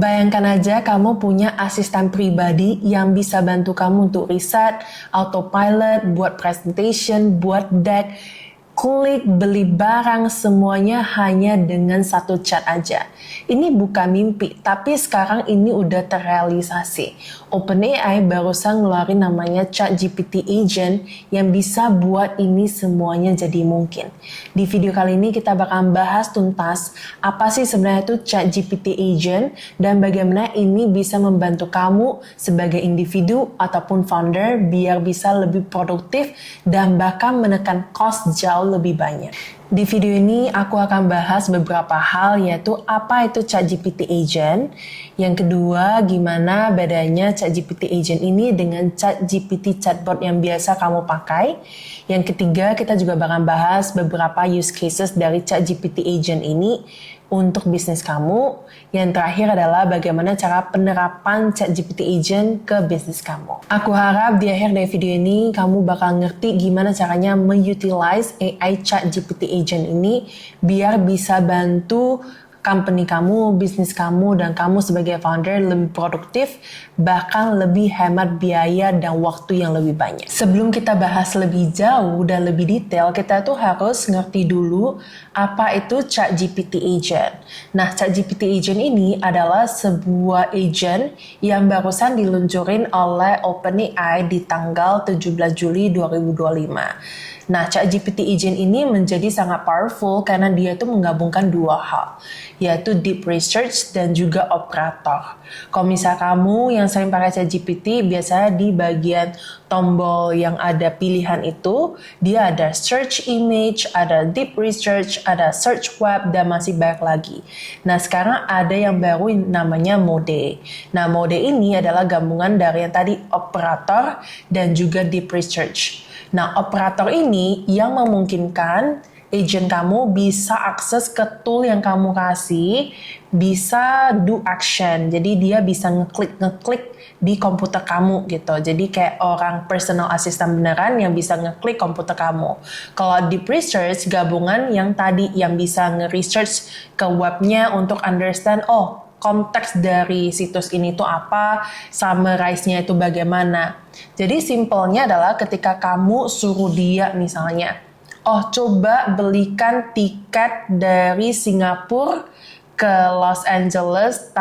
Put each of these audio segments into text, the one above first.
Bayangkan aja kamu punya asisten pribadi yang bisa bantu kamu untuk riset, autopilot, buat presentation, buat deck, klik, beli barang, semuanya hanya dengan satu chat aja. Ini bukan mimpi, tapi sekarang ini udah terrealisasi. OpenAI barusan ngeluarin namanya ChatGPT Agent yang bisa buat ini semuanya jadi mungkin. Di video kali ini kita bakal bahas tuntas apa sih sebenarnya itu ChatGPT Agent dan bagaimana ini bisa membantu kamu sebagai individu ataupun founder biar bisa lebih produktif dan bahkan menekan cost jauh lebih banyak. Di video ini aku akan bahas beberapa hal, yaitu apa itu ChatGPT Agent. Yang kedua, gimana bedanya ChatGPT Agent ini dengan ChatGPT chatbot yang biasa kamu pakai. Yang ketiga, kita juga bakal bahas beberapa use cases dari ChatGPT Agent ini untuk bisnis kamu. Yang terakhir adalah bagaimana cara penerapan ChatGPT Agent ke bisnis kamu. Aku harap di akhir dari video ini kamu bakal ngerti gimana caranya mengutilize AI ChatGPT Agent ini biar bisa bantu company kamu, bisnis kamu, dan kamu sebagai founder lebih produktif, bahkan lebih hemat biaya dan waktu yang lebih banyak. Sebelum kita bahas lebih jauh dan lebih detail, kita tuh harus ngerti dulu apa itu ChatGPT Agent. Nah, ChatGPT Agent ini adalah sebuah agent yang barusan diluncurin oleh OpenAI di tanggal 17 Juli 2025. Nah, ChatGPT Agent ini menjadi sangat powerful karena dia itu menggabungkan dua hal, yaitu deep research dan juga operator. Kalau misal kamu yang sering pakai ChatGPT, biasanya di bagian tombol yang ada pilihan itu, dia ada search image, ada deep research, ada search web, dan masih banyak lagi. Nah, sekarang ada yang baru namanya mode. Nah, mode ini adalah gabungan dari yang tadi operator dan juga deep research. Nah, operator ini yang memungkinkan agent kamu bisa akses ke tool yang kamu kasih, bisa do action. Jadi dia bisa ngeklik di komputer kamu gitu. Jadi kayak orang personal assistant beneran yang bisa ngeklik komputer kamu. Kalau deep research, gabungan yang tadi yang bisa nge-research ke webnya untuk understand, konteks dari situs ini tuh apa, summarize-nya itu bagaimana. Jadi simpelnya adalah ketika kamu suruh dia misalnya, coba belikan tiket dari Singapura ke Los Angeles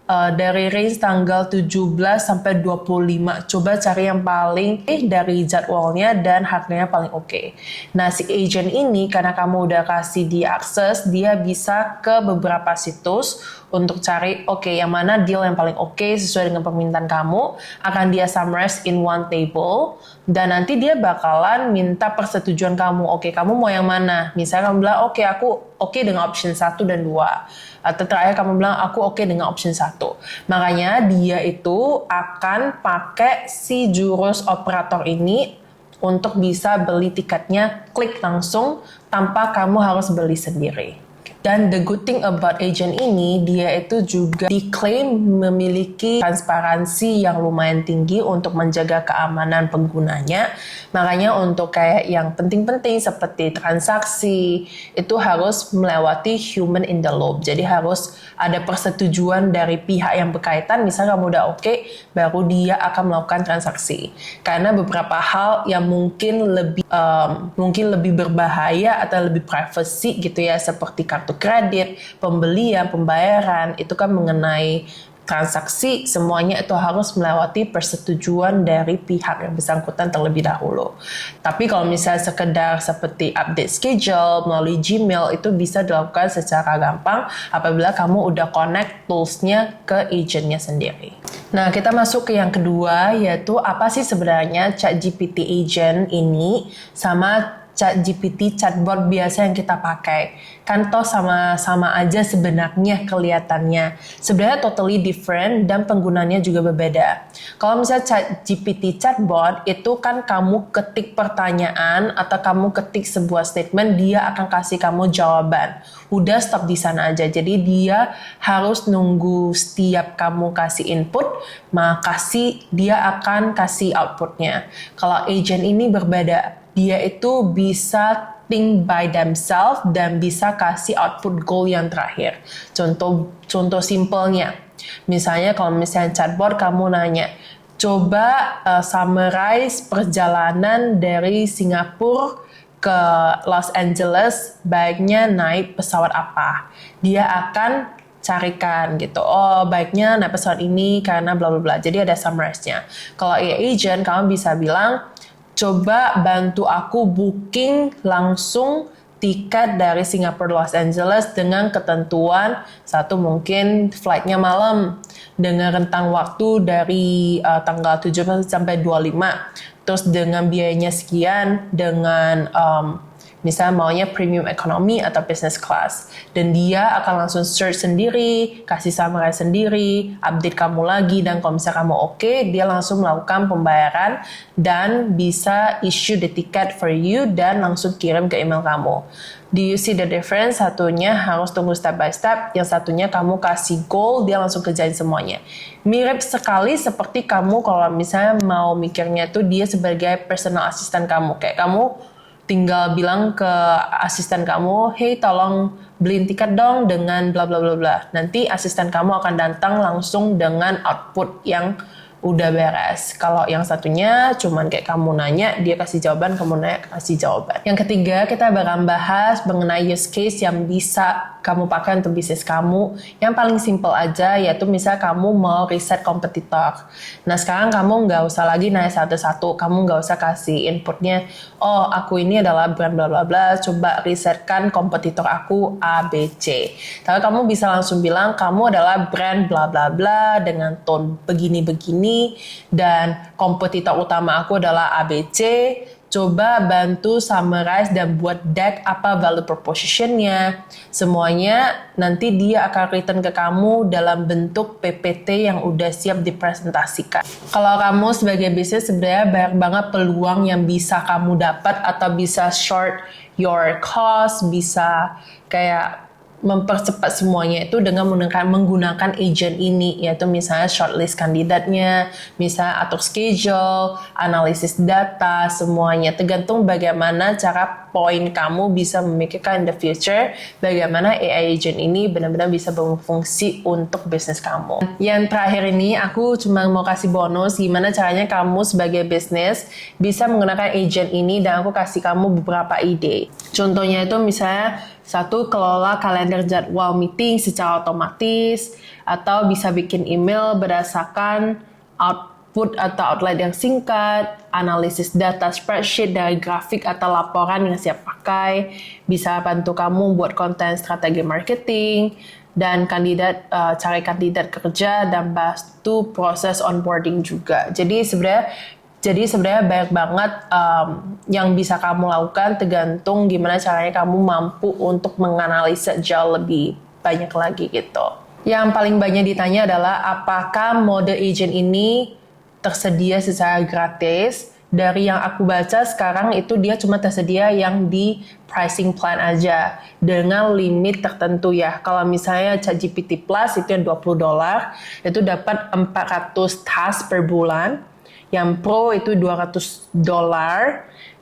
dari range tanggal 17 sampai 25. Coba cari yang paling dari jadwalnya dan harganya paling oke. Nah, si agent ini karena kamu udah kasih dia akses, dia bisa ke beberapa situs untuk cari yang mana deal yang paling oke sesuai dengan permintaan kamu, akan dia summarize in one table, dan nanti dia bakalan minta persetujuan kamu. Kamu mau yang mana? Misalnya kamu bilang, aku oke dengan option 1 dan 2. Atau terakhir kamu bilang, aku oke dengan option 1. Makanya dia itu akan pakai si jurus operator ini untuk bisa beli tiketnya, klik langsung tanpa kamu harus beli sendiri. Dan the good thing about agent ini, dia itu juga diklaim memiliki transparansi yang lumayan tinggi untuk menjaga keamanan penggunanya. Makanya untuk kayak yang penting-penting seperti transaksi, itu harus melewati human in the loop. Jadi harus ada persetujuan dari pihak yang berkaitan. Misalnya kamu udah oke, baru dia akan melakukan transaksi. Karena beberapa hal yang mungkin lebih berbahaya atau lebih privacy gitu ya, seperti kartu kredit, pembelian, pembayaran, itu kan mengenai transaksi, semuanya itu harus melewati persetujuan dari pihak yang bersangkutan terlebih dahulu. Tapi kalau misalnya sekedar seperti update schedule melalui Gmail, itu bisa dilakukan secara gampang apabila kamu udah connect toolsnya ke agentnya sendiri. Nah, kita masuk ke yang kedua, yaitu apa sih sebenarnya ChatGPT Agent ini sama ChatGPT chatbot biasa yang kita pakai. Kan toh sama-sama aja sebenarnya kelihatannya. Sebenarnya totally different dan penggunanya juga berbeda. Kalau misalnya ChatGPT chatbot itu kan kamu ketik pertanyaan atau kamu ketik sebuah statement, dia akan kasih kamu jawaban. Udah stop di sana aja. Jadi dia harus nunggu setiap kamu kasih input, maka dia akan kasih outputnya. Kalau agent ini berbeda. Dia itu bisa think by themselves dan bisa kasih output goal yang terakhir. Contoh simpelnya, misalnya kalau misalnya chatbot kamu nanya, coba summarize perjalanan dari Singapura ke Los Angeles, baiknya naik pesawat apa. Dia akan carikan gitu, oh baiknya naik pesawat ini karena bla bla bla. Jadi ada summarize-nya. Kalau AI agent, kamu bisa bilang, coba bantu aku booking langsung tiket dari Singapura Los Angeles dengan ketentuan satu mungkin flightnya malam dengan rentang waktu dari tanggal 17 sampai 25, terus dengan biayanya sekian, dengan misalnya maunya premium economy atau business class, dan dia akan langsung search sendiri, kasih summary sendiri, update kamu lagi, dan kalau misalnya kamu oke, dia langsung melakukan pembayaran dan bisa issue the ticket for you dan langsung kirim ke email kamu. Do you see the difference? Satunya harus tunggu step by step, yang satunya kamu kasih goal, dia langsung kerjain semuanya. Mirip sekali seperti kamu kalau misalnya mau mikirnya tuh dia sebagai personal assistant kamu, kayak kamu tinggal bilang ke asisten kamu, hey tolong beliin tiket dong dengan bla bla bla bla. Nanti asisten kamu akan datang langsung dengan output yang udah beres. Kalau yang satunya cuman kayak kamu nanya, dia kasih jawaban, kamu nanya, kasih jawaban. Yang ketiga, kita bakal bahas mengenai use case yang bisa kamu pakai untuk bisnis kamu. Yang paling simple aja, yaitu misal kamu mau riset kompetitor. Nah sekarang kamu nggak usah lagi nanya satu-satu, kamu nggak usah kasih inputnya, oh aku ini adalah brand bla bla bla, coba risetkan kompetitor aku A, B, C. Tapi kamu bisa langsung bilang, kamu adalah brand bla bla bla dengan tone begini-begini, dan kompetitor utama aku adalah ABC. Coba bantu summarize dan buat deck apa value proposition-nya. Semuanya nanti dia akan return ke kamu dalam bentuk PPT yang udah siap dipresentasikan. Kalau kamu sebagai bisnis sebenarnya banyak banget peluang yang bisa kamu dapat, atau bisa short your cost, bisa kayak mempercepat semuanya itu dengan menggunakan agent ini, yaitu misalnya shortlist kandidatnya, misalnya atur schedule, analisis data, semuanya tergantung bagaimana cara poin kamu bisa memikirkan in the future bagaimana AI agent ini benar-benar bisa berfungsi untuk bisnis kamu. Yang terakhir ini aku cuma mau kasih bonus gimana caranya kamu sebagai bisnis bisa menggunakan agent ini, dan aku kasih kamu beberapa ide. Contohnya itu misalnya, satu, kelola kalender jadwal meeting secara otomatis, atau bisa bikin email berdasarkan output atau outline yang singkat, analisis data spreadsheet dari grafik atau laporan yang siap pakai, bisa bantu kamu buat konten strategi marketing, dan cari kandidat kerja, dan bantu proses onboarding juga. Jadi sebenarnya banyak banget yang bisa kamu lakukan, tergantung gimana caranya kamu mampu untuk menganalisa jauh lebih banyak lagi gitu. Yang paling banyak ditanya adalah apakah mode agent ini tersedia secara gratis. Dari yang aku baca sekarang itu dia cuma tersedia yang di pricing plan aja dengan limit tertentu ya. Kalau misalnya ChatGPT Plus itu yang $20, itu dapat 400 task per bulan. Yang Pro itu $200,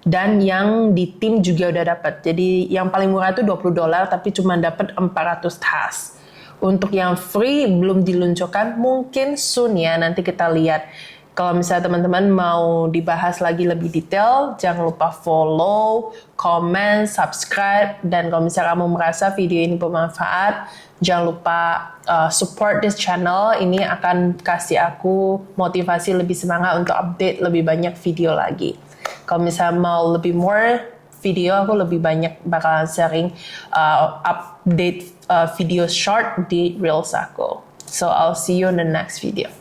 dan yang di tim juga udah dapat. Jadi yang paling murah itu $20 tapi cuma dapat 400 task. Untuk yang free belum diluncurkan, mungkin soon ya, nanti kita lihat. Kalau misalnya teman-teman mau dibahas lagi lebih detail, jangan lupa follow, comment, subscribe, dan kalau misalnya kamu merasa video ini bermanfaat, jangan lupa support this channel. Ini akan kasih aku motivasi lebih semangat untuk update lebih banyak video lagi. Kalau misalnya mau lebih more video, aku lebih banyak bakalan sharing update video short di Reels aku. So I'll see you in the next video.